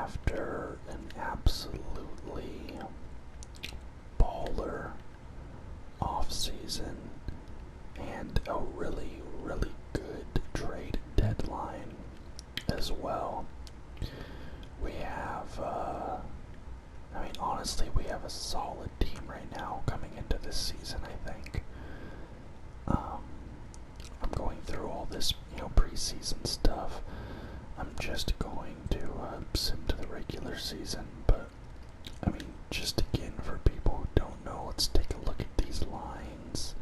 after an absolutely baller off-season and a really, really good trade deadline as well. We have, honestly, we have a solid team right now coming into this season, I think. I'm going through all this, preseason stuff. I'm just going to sim to the regular season, but, just again, for people who don't know, let's take a look at these lines.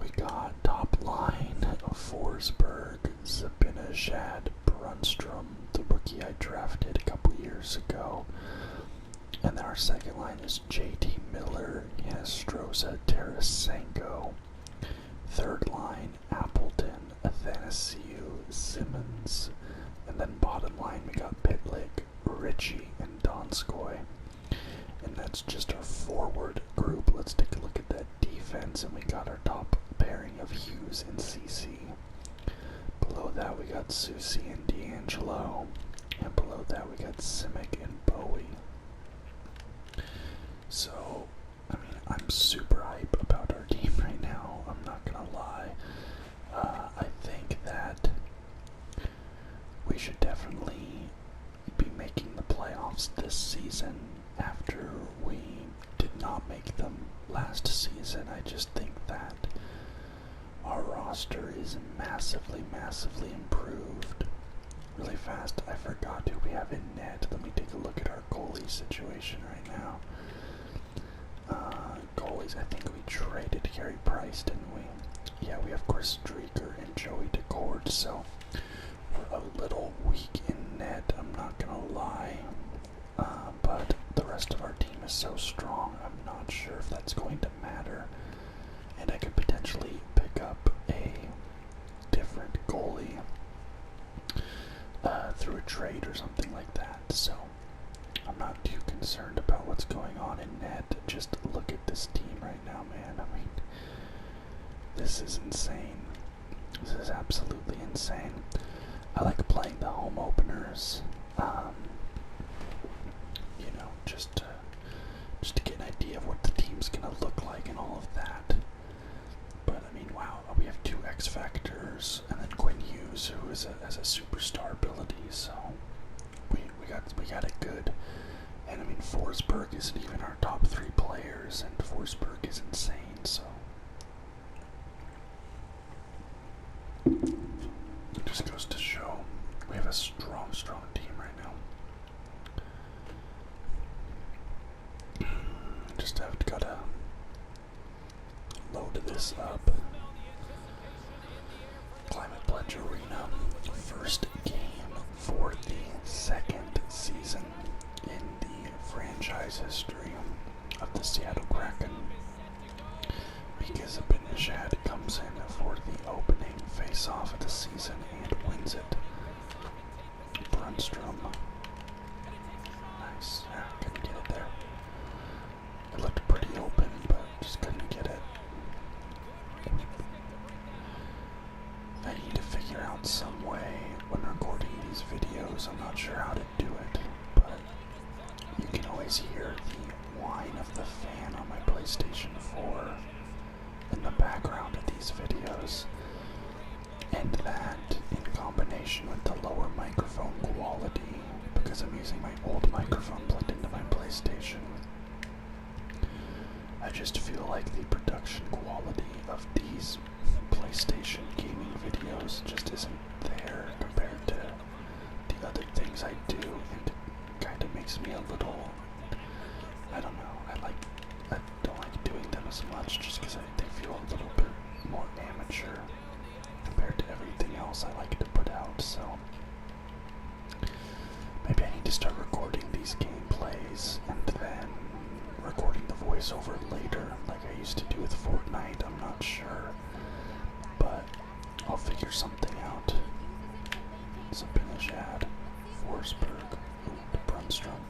We got top line of Forsberg, Zibanejad, Brunstrom, the rookie I drafted a couple years ago. And then our second line is JT Miller, Stroza, Tarasenko. Third line, Appleton, Athanasiou, Simmons. And then bottom line, we got Pitlick, Ritchie, and Donskoy. And that's just our forward group. Let's take a look at that defense, and we got our top pairing of Hughes and CC. Below that, we got Susie and D'Angelo. And below that, we got Simic and Bowie. So, I'm super hype about our team right now. I'm not gonna lie. I think that we should definitely be making the playoffs this season after we did not make them last season. I just think that our roster is massively, massively improved. Really fast, I forgot who we have in net. Let me take a look at our goalie situation right now. Goalies, I think we traded Carey Price, didn't we? Yeah, we have Chris Streaker and Joey DeCord, so we're a little weak in net, I'm not gonna lie. But the rest of our team is so strong, I'm not sure if that's going to matter. And I could potentially pick up a different goalie through a trade or something like that, so I'm not too concerned about what's going on in net. Just look at this team right now, man. This is insane. This is absolutely insane. I like playing the home openers, just to get an idea of what the team's gonna look like and all of that. But wow, we have 2 X Factors, and then Quin Hughes, who has a superstar ability, so we got it good. And Forsberg isn't even our top 3 players, and Forsberg is insane, so it just goes to show we have a strong, strong team right now. Just have gotta load this up. Climate Pledge Arena, first game for the second season in the franchise history of the Seattle Kraken, because Zibanejad comes in for the opening face-off of the season and wins it. Brunstrom. Nice. Couldn't get it there. It looked pretty open, but just couldn't get it. I need to figure out some way when recording these videos. I'm not sure how to do it, but you can always hear the whine of the fan on my PlayStation 4 in the background of these videos. And that, in combination with the lower microphone quality, because I'm using my old microphone plugged into my PlayStation, I just feel like the production quality of these PlayStation gaming videos just isn't there compared to the other things I do, and it kind of makes me a little, I don't know, I don't like doing them as much just because they feel a little bit more amateur compared to everything else I like to put out, so maybe I need to start recording these gameplays and then recording the voiceover later like I used to do with Fortnite. I'm not sure, but I'll figure something out. Zibanejad, Forsberg, Brunstrom.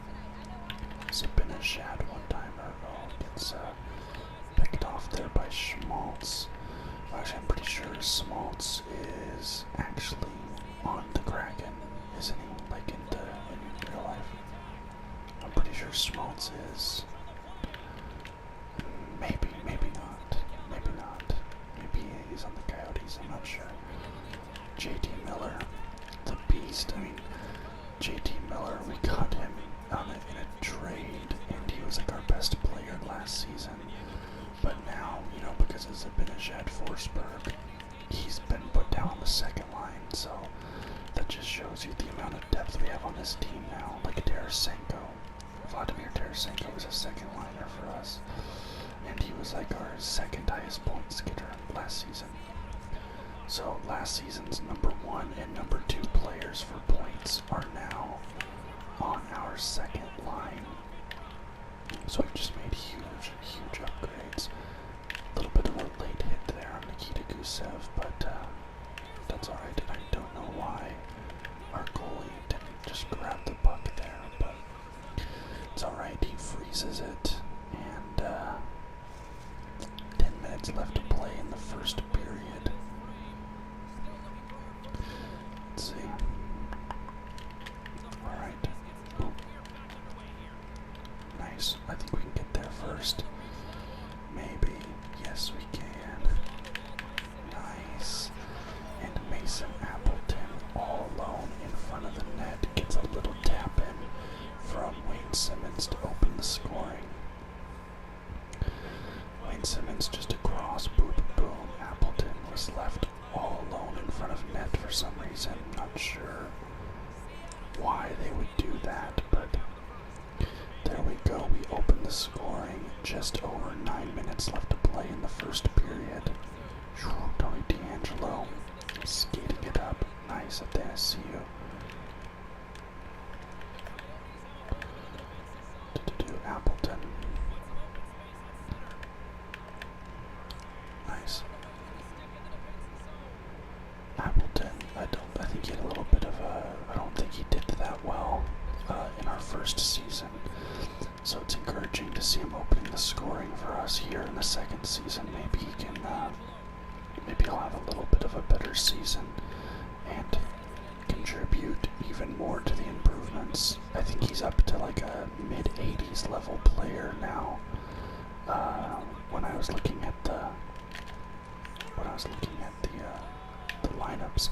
Zibanejad one-timer. Gets picked off there by Schmaltz. Actually, I'm pretty sure Schmaltz is actually on the Kraken, isn't he? Like in real Schmaltz is. Maybe not. Maybe not. Maybe he's on the Coyotes, I'm not sure. JT Miller, the beast. I mean, JT Miller, we got him in a trade, and he was like our best player last season. But now, you know, because of Zibanejad Forsberg, he's been put down on the second line, so that just shows you the amount of depth we have on this team now. Like Tarasenko. Vladimir Tarasenko was a second liner for us, and he was like our second highest points getter last season. So last season's number 1 and number 2 players for points are now on our second line. So we've just made huge upgrades. A little bit of a late hit there on Nikita Gusev, but that's alright. I don't know why our goalie didn't just grab the puck there, but it's alright. He freezes it, and 10 minutes left to play in the first period. Let's see. Alright. Nice. I think we can get there first. Maybe. Yes, we can. Nice. And Mason Appleton, all alone in front of the net, gets a little tap in from Wayne Simmons to open the scoring. Wayne Simmons just across, boom, boom. Appleton was left all alone in front of net for some reason. Not sure why they would do that, but there we go. We open the scoring. Just over 9 minutes left to play in the first period. Tony DeAngelo skating it up. Nice at the SCU. Appleton. Nice. Appleton, I think he had a little bit of I don't think he did that well in our first season. So it's encouraging to see him opening the scoring for us here in the second season. Maybe he can, maybe he'll have a little bit of a better season and contribute even more to the improvements. I think he's up to like a mid-80s level player now. When I was looking at the lineups,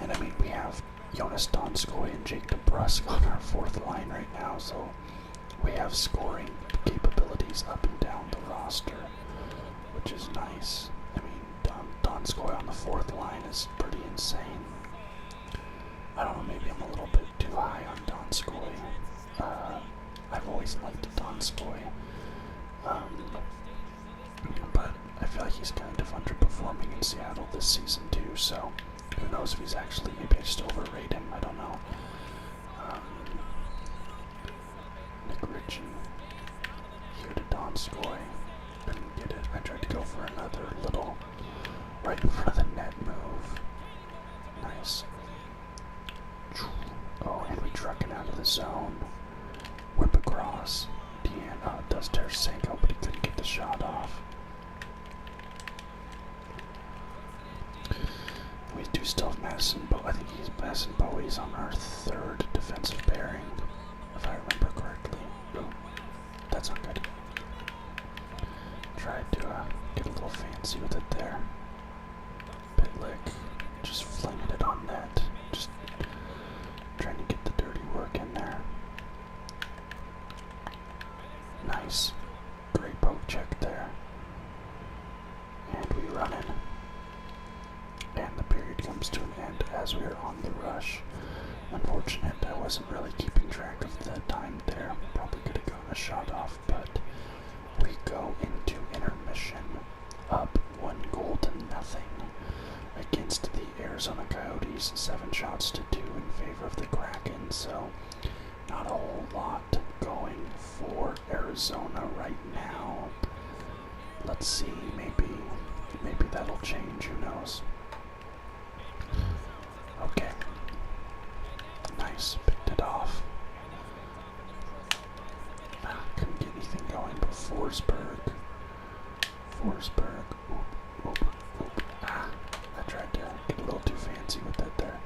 and I mean we have Jonas Donskoy and Jake DeBrusk on our fourth line right now, so we have scoring capabilities up and down the roster, which is nice. I mean, Donskoy on the fourth line is pretty insane. I don't know, maybe I'm a little bit too high on Donskoy. I've always liked Donskoy, but I feel like he's kind of underperforming in Seattle this season too, so who knows if he's actually, maybe I just overrate him, I don't know. Nick Ritchie, here to Donskoy, couldn't get it. I tried to go for another little right in front of the net move. Nice. Oh, and we truck it out of the zone. Whip across. Deanna does Tarasenko, but he couldn't get the shot off. We do still have Madison Bowie. I think Madison Bowie's on our third defensive pairing, if I remember correctly. Oh, that's not good. Tried to get a little fancy with it there. Pitlick just flinging it on net. Just trying to get the dirty work in there. Nice. Great poke check there. And we run in. And the period comes to an end as we are on the rush. Unfortunate, I wasn't really keeping track of the time there. Probably could have gotten a shot off, but we go into intermission up 1-0 against the Arizona Coyotes. 7 shots to 2 in favor of the Kraken, so not a whole lot going for Arizona right now. Let's see, maybe that'll change, who knows. Okay. Nice, picked it off. Couldn't get anything going, but Forsberg. Oop. I tried to get a little too fancy with that there.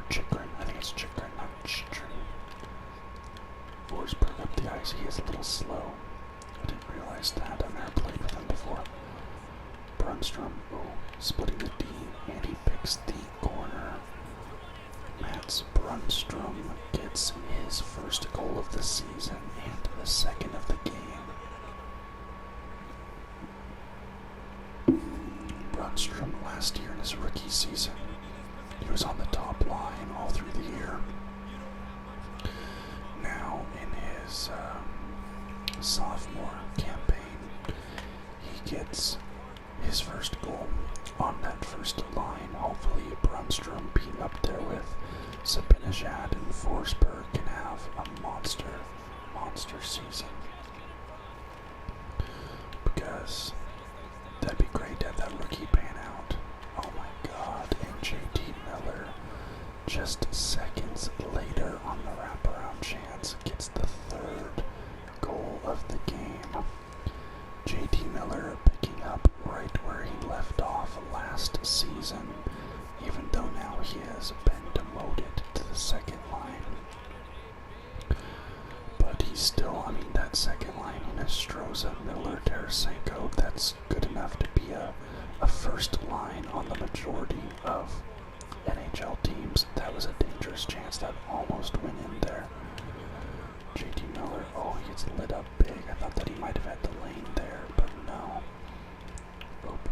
Chikrin. Brunstrom gets his first goal of the season and the second of the game. Brunstrom last year in his rookie season, he was on the top line all through the year. Now in his sophomore campaign, he gets his first goal on that first line. Hopefully Brunstrom being up there with Zibanejad and Forsberg can have a monster season. Because that'd be great to have that rookie pan out. Oh my god, and JT Miller, just seconds later on the wraparound chance, gets the third goal of the game. JT Miller picking up right where he left off last season, even though now he has been demoted to the second line. But he's still, that second line, Nostroza, Miller, Tarasenko, that's good enough to be a first line on the majority of NHL teams. That was a dangerous chance that almost went in there. JT Miller, oh, he gets lit up big. I thought that he might have had the lane there, but no. Oop.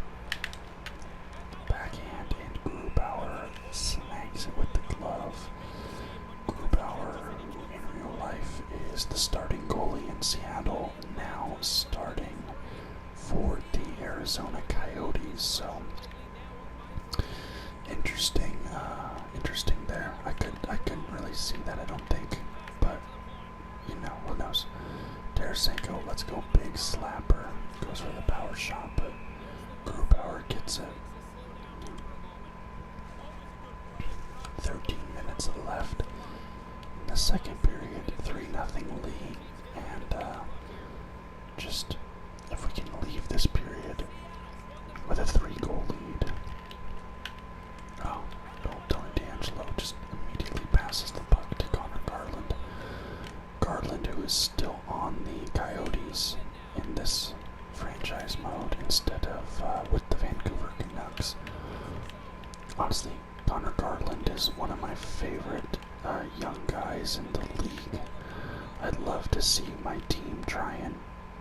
Backhand, and Grubauer snags it with the glove. Grubauer, who in real life is the starting goalie in Seattle, now starting for the Arizona Coyotes, so interesting there. I couldn't really see that, I don't think, but who knows. Tarasenko, let's go big slapper, goes for the power shot, but Grubauer gets it. 13 minutes left in the second period, 3-0 lead, and just if we can leave this period with a 3-goal lead. Oh, Tony D'Angelo just immediately passes the puck to Connor Garland. Garland, who is still on the Coyotes in this franchise mode instead of with the Vancouver Canucks. Honestly, Connor Garland is one of my favorite young guys in the league. I'd love to see my team try and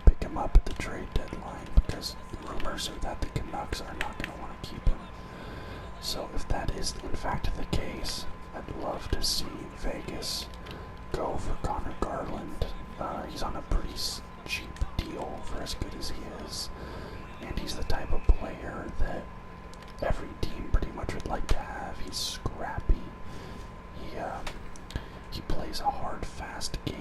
pick him up at the trade deadline, because rumors are that the Canucks are not going to want to keep him. So if that is in fact the case, I'd love to see Vegas go for Connor Garland. He's on a pretty cheap deal for as good as he is, and he's the type of player that every team pretty much would like to have. He's scrappy. He plays a hard, fast game.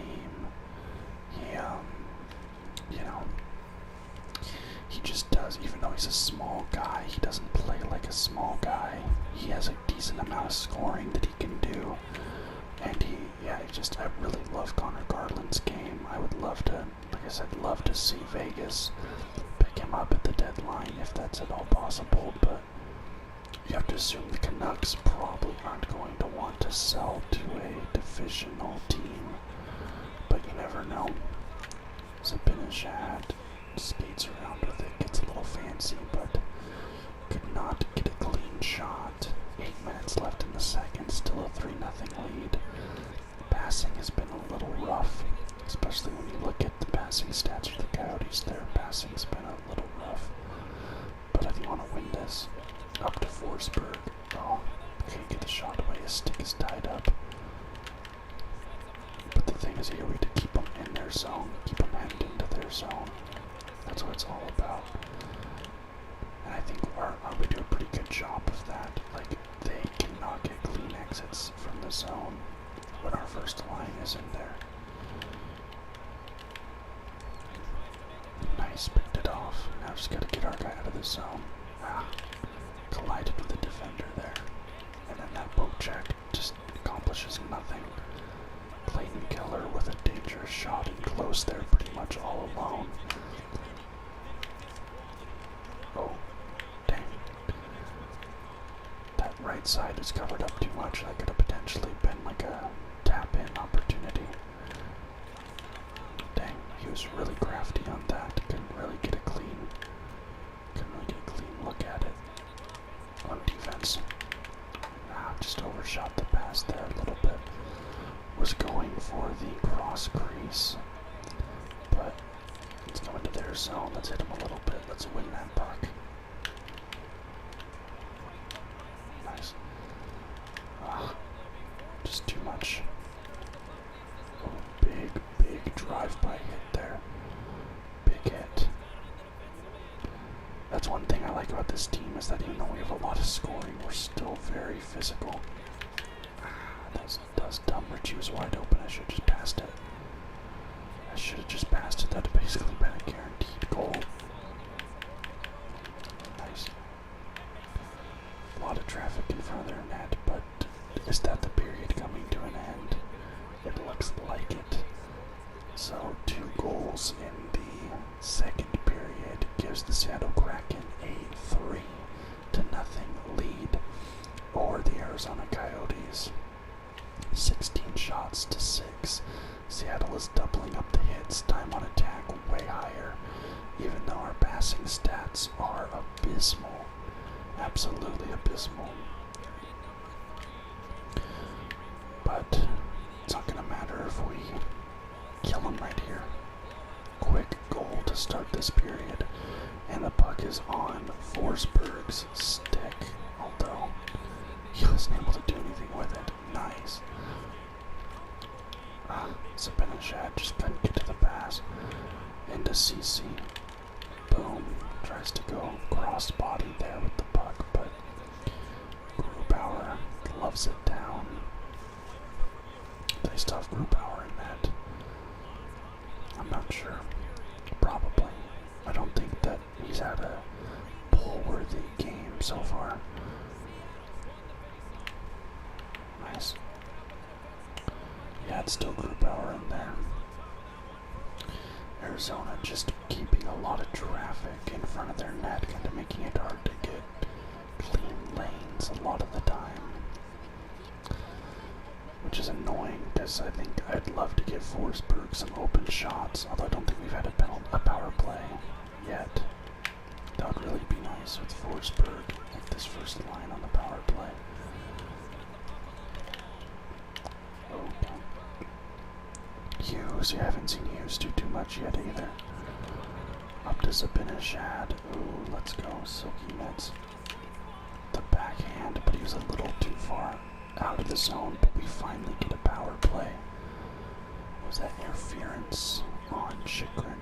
He just does, even though he's a small guy, he doesn't play like a small guy. He has a decent amount of scoring that he can do. And I really love Connor Garland's game. I would love to, like I said, love to see Vegas pick him up at the deadline if that's at all possible, but you have to assume the Canucks probably aren't going to want to sell to a divisional team, but you never know. Zibanejad skates around with it, gets a little fancy, but could not get a clean shot. 8 minutes left in the second, still a 3-0 lead. Passing has been a little rough, especially when you look at the passing stats for the Coyotes. Their passing's been a little rough, but I want to win this. Up to Forsberg. Oh, can't get the shot away. His stick is tied up. But the thing is here, we have to keep them in their zone, keep them hemmed into their zone. That's what it's all about. And I think we do a pretty good job of that. Like, they cannot get clean exits from the zone when our first line is in there. Nice, picked it off. Now just gotta get our guy out of the zone. Collided with the defender there. And then that boat check just accomplishes nothing. Clayton Keller with a dangerous shot in close there, pretty much all alone. Oh, dang. That right side is covered up too much. That could have potentially been like a tap-in opportunity. Dang, he was really crafty on that. Couldn't really get a clean look at it on defense. Just overshot the pass there a little bit. was going for the cross crease, but let's go into their zone. Let's hit him a little bit. Let's win that puck. Nice. Just too much. Oh, big drive-by hit there. Big hit. That's one thing I like about this team, is that even though we have a lot of scoring, we're still very physical. That was dumb. Richie was wide open. I should have just passed it. That'd have basically been a guaranteed goal. Nice. A lot of traffic in front of their net, but is that the period coming to an end? It looks like it. So 2 goals in the second period gives the Seattle Kraken a 3-0 lead over the Arizona Coyotes. 16 shots to 6. Seattle is doubling up the hits, time on attack way higher, even though our passing stats are abysmal. Absolutely abysmal. But it's not going to matter if we kill him right here. Quick goal to start this period, and the puck is on Forsberg's stick, although he wasn't able to do anything with it. Nice. Zibanejad just couldn't get to the pass. Into CC. Boom. Tries to go cross body there with the puck, but Grubauer loves it down. They still have Grubauer in that. I'm not sure. Probably. I don't think that he's had a pull-worthy game so far. Nice. Yeah, it's still Grubauer in there. Arizona just keeping a lot of traffic in front of their net, kind of making it hard to get clean lanes a lot of the time. Which is annoying, because I think I'd love to give Forsberg some open shots, although I don't think we've had a power play yet. That would really be nice with Forsberg, like this first line on the power play. Okay. Hughes, you haven't seen Hughes do too much yet either. Up to Zibanejad. Ooh, let's go. Silky Mets. The backhand, but he was a little too far out of the zone, but we finally get a power play. Was that interference on Chitrin?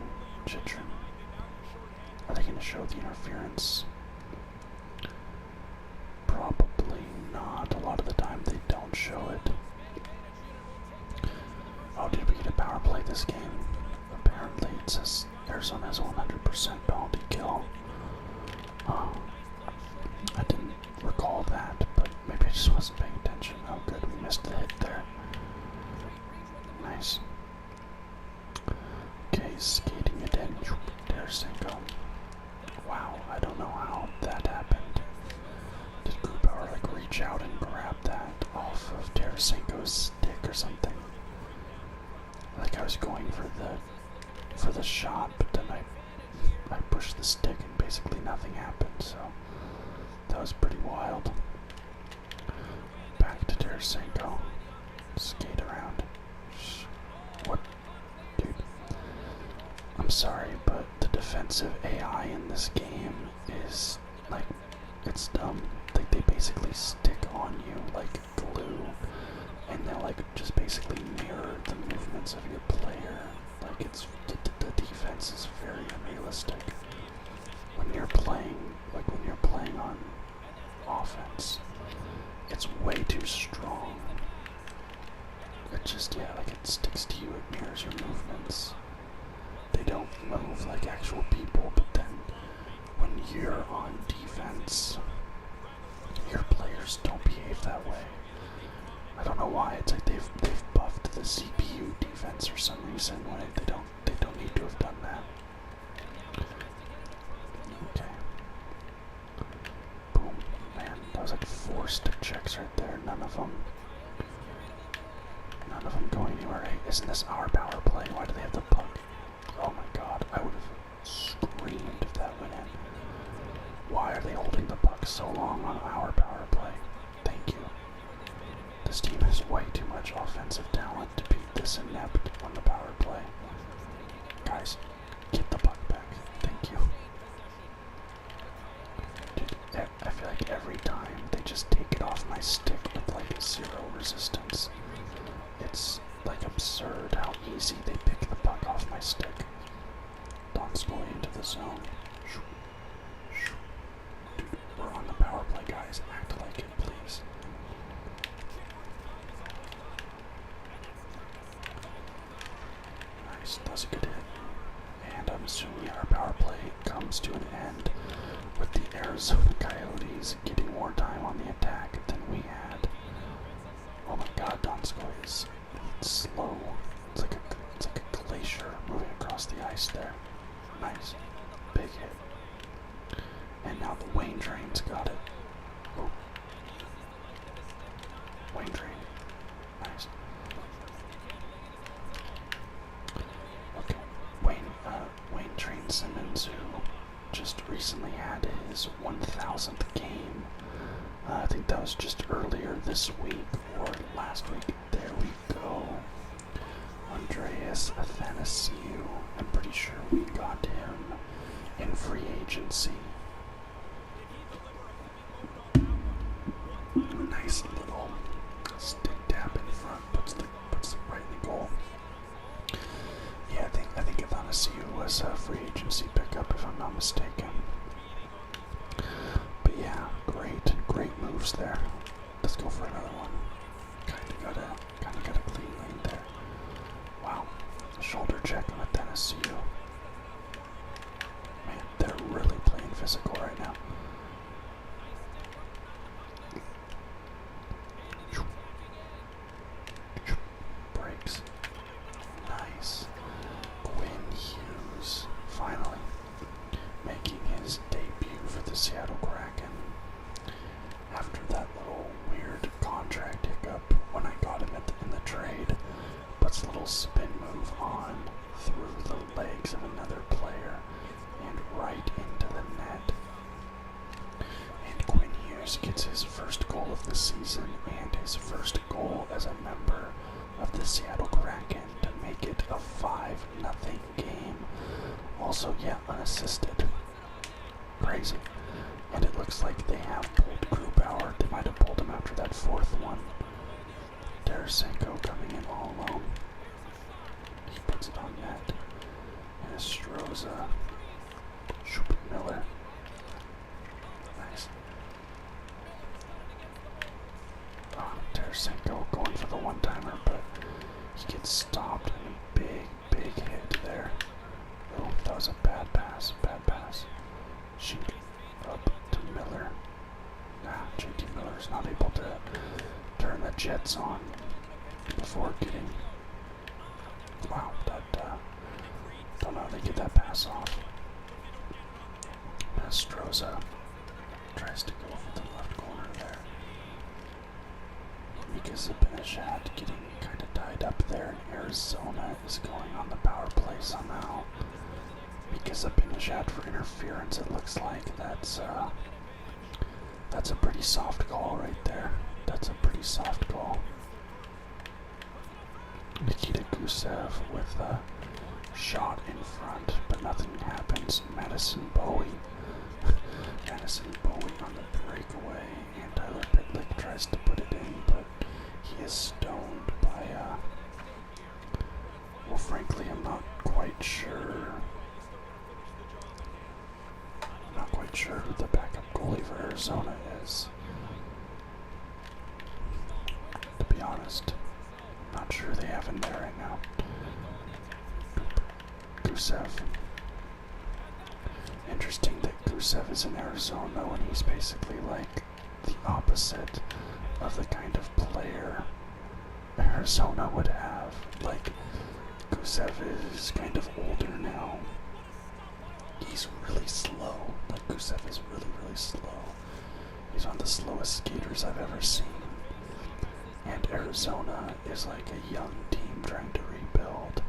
Are they going to show the interference? Probably not. A lot of the time they don't show it. Oh, did we get a power play this game? Apparently it says Arizona has a 100% penalty kill. Oh, I didn't recall that, but maybe I just wasn't paying attention. Oh good, we missed the hit there. Nice. Okay, skating it in. Tarasenko. Wow, I don't know how that happened. Did Grubauer like reach out and grab that off of Tarasenko's stick or something? Like I was going for the shot, but then I pushed the stick and basically nothing happened, so that was pretty wild. Back to Tarasenko. Skate around. What? Dude. I'm sorry, but the defensive AI in this game is, like, it's dumb. Like, they basically stick on you like glue, and they'll, like, just basically mirror the movements of your player. Like, it's, the defense is very unrealistic. When you're playing on offense, it's way too strong. It just, yeah, like, it sticks to you, it mirrors your movements. They don't move like actual people, but then when you're on defense, your players don't behave that way. I don't know why. It's like they've buffed the CPU defense for some reason when they don't need to have done that. Okay. Boom. Man, that was like 4 stick checks right there. None of them go anywhere. Hey, isn't this our power play? Why do they have the puck? Oh my god, I would have screamed if that went in. Why are they holding the puck so long on our power play? Thank you. This team has way too much offensive talent. this inept on the power play. Guys, get the puck back. Thank you. Dude, I feel like every time they just take it off my stick with like 0 resistance. It's like absurd how easy they pick the puck off my stick. Donskoy into the zone. Dude, we're on the power play, guys. Act like it, please. Nice, that was a good hit. And I'm assuming our power play comes to an end with the Arizona Coyotes getting more time on the attack than we had. Oh my god, Donskoy is slow. It's like a glacier moving across the ice there. Nice. Big hit. And now the Wayne Drain's got it. Ooh. Wayne Drain. Nice. Okay. Wayne Drain Simmons, who just recently had his 1,000th game. I think that was just earlier this week or last week. There we go. Andreas Athanasiou. I'm pretty sure we got him in free agency. Nice little stick tap in front, puts it right in the goal. Yeah, I think Athanasiou was a free agency pickup if I'm not mistaken. But yeah, great moves there. Let's go for another one. Kinda got a clean lane there. Wow, shoulder check on Athanasiou. Man, they're really playing physical right now. Breaks. Nice. Quin Hughes, finally making his debut for the Seattle Kraken. After that little weird contract hiccup when I got him in the trade, puts a little spin move on through the legs of another player and right into the net. And Quin Hughes gets his first goal of the season and his first goal as a member of the Seattle Kraken to make it a 5-0 game. Also, yeah, unassisted. Crazy. And it looks like they have pulled Grubauer. They might have pulled him after that 4th one. Tarasenko coming in all alone. He puts it on net. And Estroza. Miller. Nice. Oh, Tarasenko going for the one-timer, but he gets stopped. And a big hit there. Oh, that was a bad pass. She up to Miller. JT Miller's not able to turn the Jets on before getting. Wow, don't know how they get that pass off. Mastroza tries to go for the left corner there. Because Zibanejad getting kind of tied up there, and Arizona is going on the power play somehow. Because Zibanejad for interference, it looks like that's a pretty soft call right there. That's a pretty soft call. Nikita Gusev with a shot in front, but nothing happens. Madison Bowie on the breakaway, and Tyler Pitlick tries to put it in, but he is stoned by, well, frankly, I'm not quite sure who the backup goalie for Arizona is. To be honest, not sure they have in there right now. Gusev. Interesting that Gusev is in Arizona when he's basically like the opposite of the kind of player Arizona would have. Like, Gusev is kind of older now. He's really slow. Like, Gusev is really slow. He's one of the slowest skaters I've ever seen. And Arizona is like a young team trying to rebuild.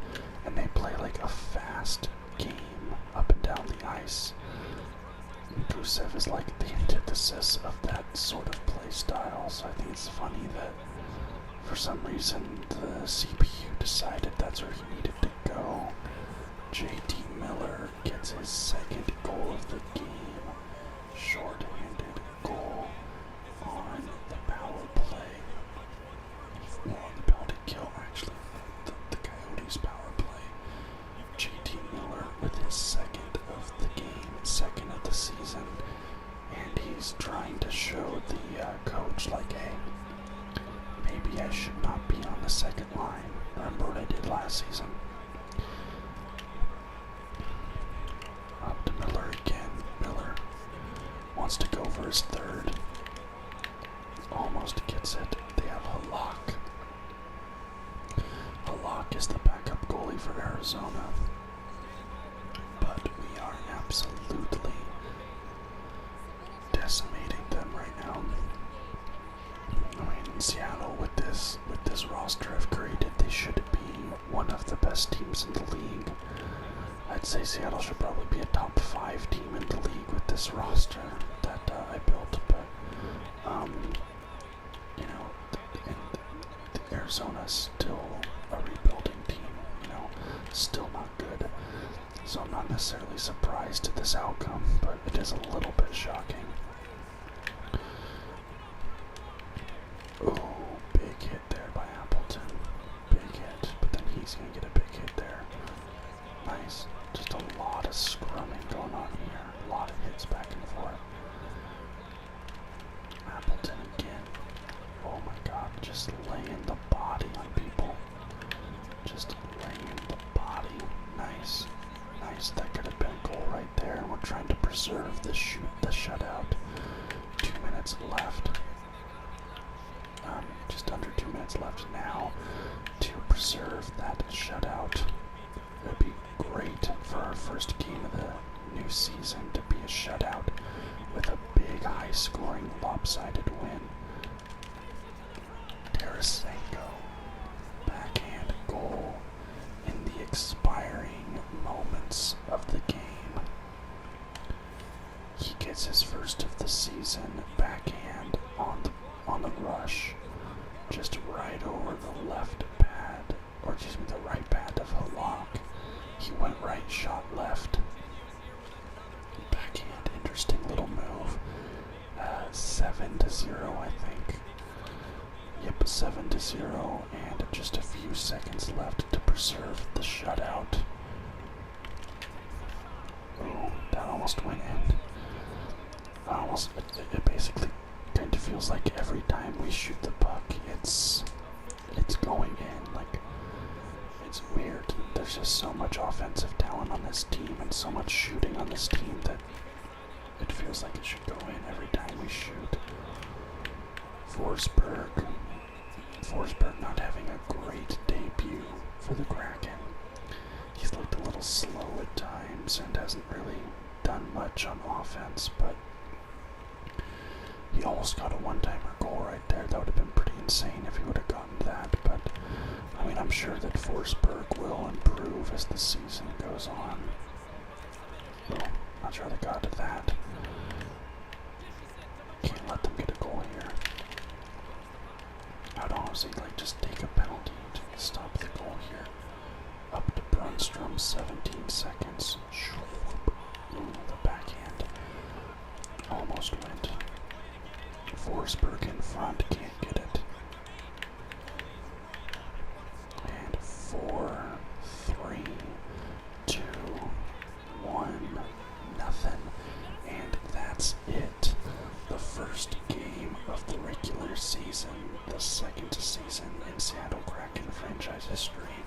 And they play like a fast game up and down the ice. And Gusev is like the antithesis of that sort of play style. So I think it's funny that For some reason, the CPU decided that's where he needed to go. JT Miller gets his second goal of the game. Short-handed goal on the power play. Well, on the penalty kill, actually. The Coyotes power play. JT Miller with his second of the game, second of the season. And he's trying to show the coach, like, hey, maybe I should not be on the second line. Remember what I did last season? Up to Miller again. Miller wants to go for his third. Almost gets it. They have Halak. Halak is the backup goalie for Arizona. But we are absolutely decimating them right now. I mean, Seattle with this roster I've created, they should be one of the best teams in the league. I'd say Seattle should probably be a top 5 team in the league with this roster that I built, but you know, and Arizona's still a rebuilding team. You know, still not good. So I'm not necessarily surprised at this outcome, but it is a little bit shocking. Oh, big hit there by Appleton. Big hit, but then he's going to get a big hit there. Nice. Just a lot of scrumming going on here. A lot of hits back and forth. Appleton again. Oh my god, just laying the body on people. Just laying the body. Nice. Nice. That could have been a goal right there. We're trying to preserve the shutout. 2 minutes left. Just under 2 minutes left now to preserve that shutout. It would be great for our first game of the new season to be a shutout with a big, high-scoring, lopsided win. Tarasenko, backhand goal in the expiring moments of the game. He gets his first of the season backhand on the rush, just right over the left pad, or excuse me, the right pad of Halak. He went right, shot left. Backhand, interesting little move. 7-0, I think. Yep, 7-0, and just a few seconds left to preserve the shutout. Oh, that almost went in. It basically kind of feels like every time we shoot the puck, it's going in. Like, it's weird. There's just so much offensive talent on this team and so much shooting on this team that it feels like it should go in every time we shoot. Forsberg not having a great debut for the Kraken. He's looked a little slow at times and hasn't really done much on offense, but he almost got a one-timer goal right there. That would have been pretty insane if he would have gotten that, but I mean, I'm sure that Forsberg will improve as the season goes on. Oh, not sure they got to that. Can't let them get a goal here. I'd honestly just take a penalty to stop the goal here. Up to Brunstrom, 17 seconds. Ooh, the backhand almost went. Forsberg in front, can't get it. And 4, 3, 2, 1, nothing. And that's it. The first game of the regular season, the second season in Seattle Kraken franchise history.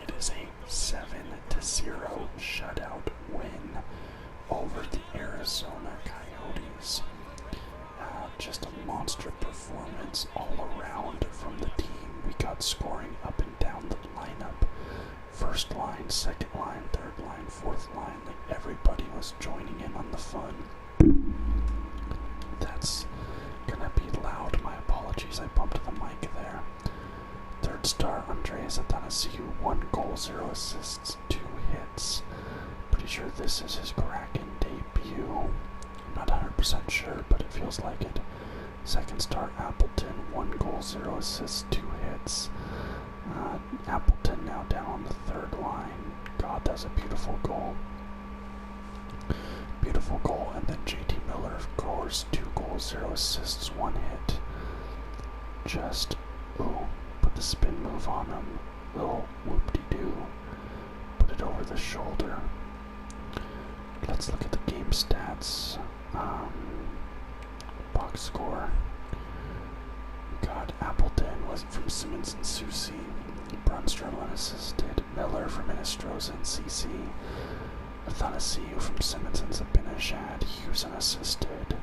It is a 7-0 shutout win over the Arizona Coyotes. Just a monster performance all around from the team. We got scoring up and down the lineup. First line, second line, third line, fourth line. Like, everybody was joining in on the fun. That's gonna be loud. My apologies, I bumped the mic there. Third star, Andreas Athanasiou, 1 goal, 0 assists, 2 hits. Pretty sure this is his Kraken debut. Not 100% sure, but it feels like it. Second star, Appleton, 1 goal, 0 assists, 2 Yotes. Appleton now down on the third line. God, that's a beautiful goal. Beautiful goal. And then JT Miller, of course, 2 goals, 0 assists, 1 hit. Just, put the spin move on him. Little whoop-de-doo. Put it over the shoulder. Let's look at the game stats. Box score. Got Appleton was from Simmons and Susie. Brunstrom unassisted. Miller from Minestroza and CC. Athanasiou from Simmons and Zabinajad. Hughes unassisted.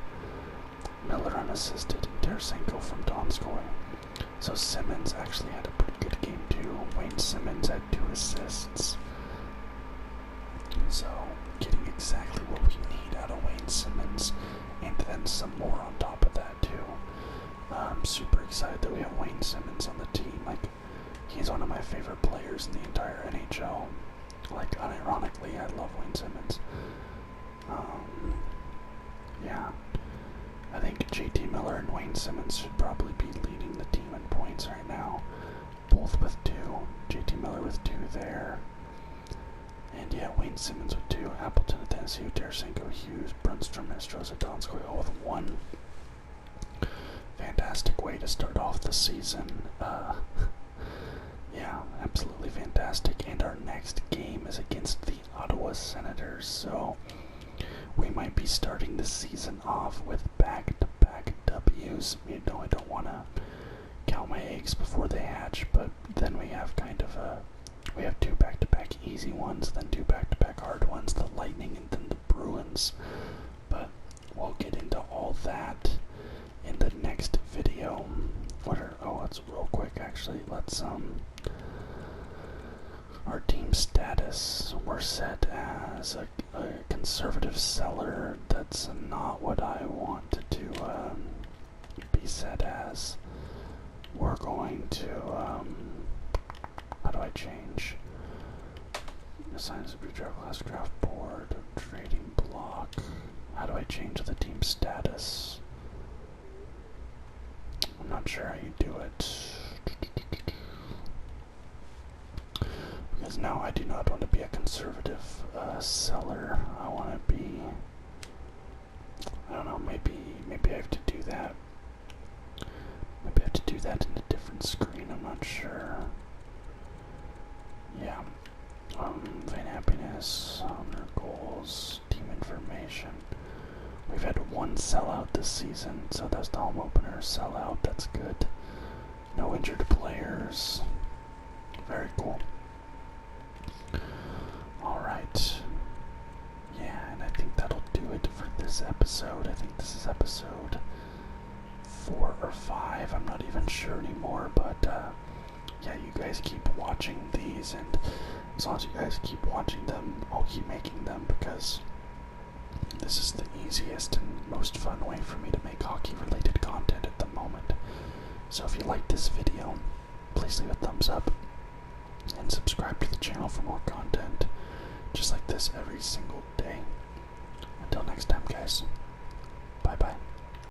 Miller unassisted. And Tarasenko from Donskoy. So Simmons actually had a pretty good game too. Wayne Simmons had 2 assists. So getting exactly what we need out of Wayne Simmons, and then some more on top of that too. I'm super excited that we have Wayne Simmons on the team. Like, he's one of my favorite players in the entire NHL. Like, unironically, I love Wayne Simmons. Yeah, I think JT Miller and Wayne Simmons should probably be leading the team in points right now, both with 2. JT Miller with 2 there. And yeah, Wayne Simmons with 2, Appleton, Athanasiou, Tarasenko, Hughes, Brunstrom, Minestroza, Donskoy, all with 1. Fantastic way to start off the season. Yeah, absolutely fantastic. And our next game is against the Ottawa Senators, so we might be starting the season off with back-to-back W's. You know, I don't want to count my eggs before they hatch, but then we have kind of we have 2 back-to-back easy ones, then 2 back-to-back hard ones, the Lightning and then the Bruins. But we'll get into all that in the next video. Let's real quick actually, let's our team status. We're set as a conservative seller. That's not what I want to be set as. We're going to how do I change? Assigns a draft class, draft board, trading block. How do I change the team status? I'm not sure how you do it. Because now I do not want to be a conservative seller. I want to be, I don't know, maybe I have to do that. Maybe I have to do that in a different screen, I'm not sure. Yeah. Fan happiness, honor goals, team information. We've had 1 sellout this season, so that's the home opener sellout. That's good. No injured players. Very cool. Alright. Yeah, and I think that'll do it for this episode. I think this is episode 4 or 5. I'm not even sure anymore, but yeah, you guys keep watching these, and as long as you guys keep watching them, I'll keep making them, because this is the easiest and most fun way for me to make hockey-related content at the moment. So if you like this video, please leave a thumbs up, and subscribe to the channel for more content just like this every single day.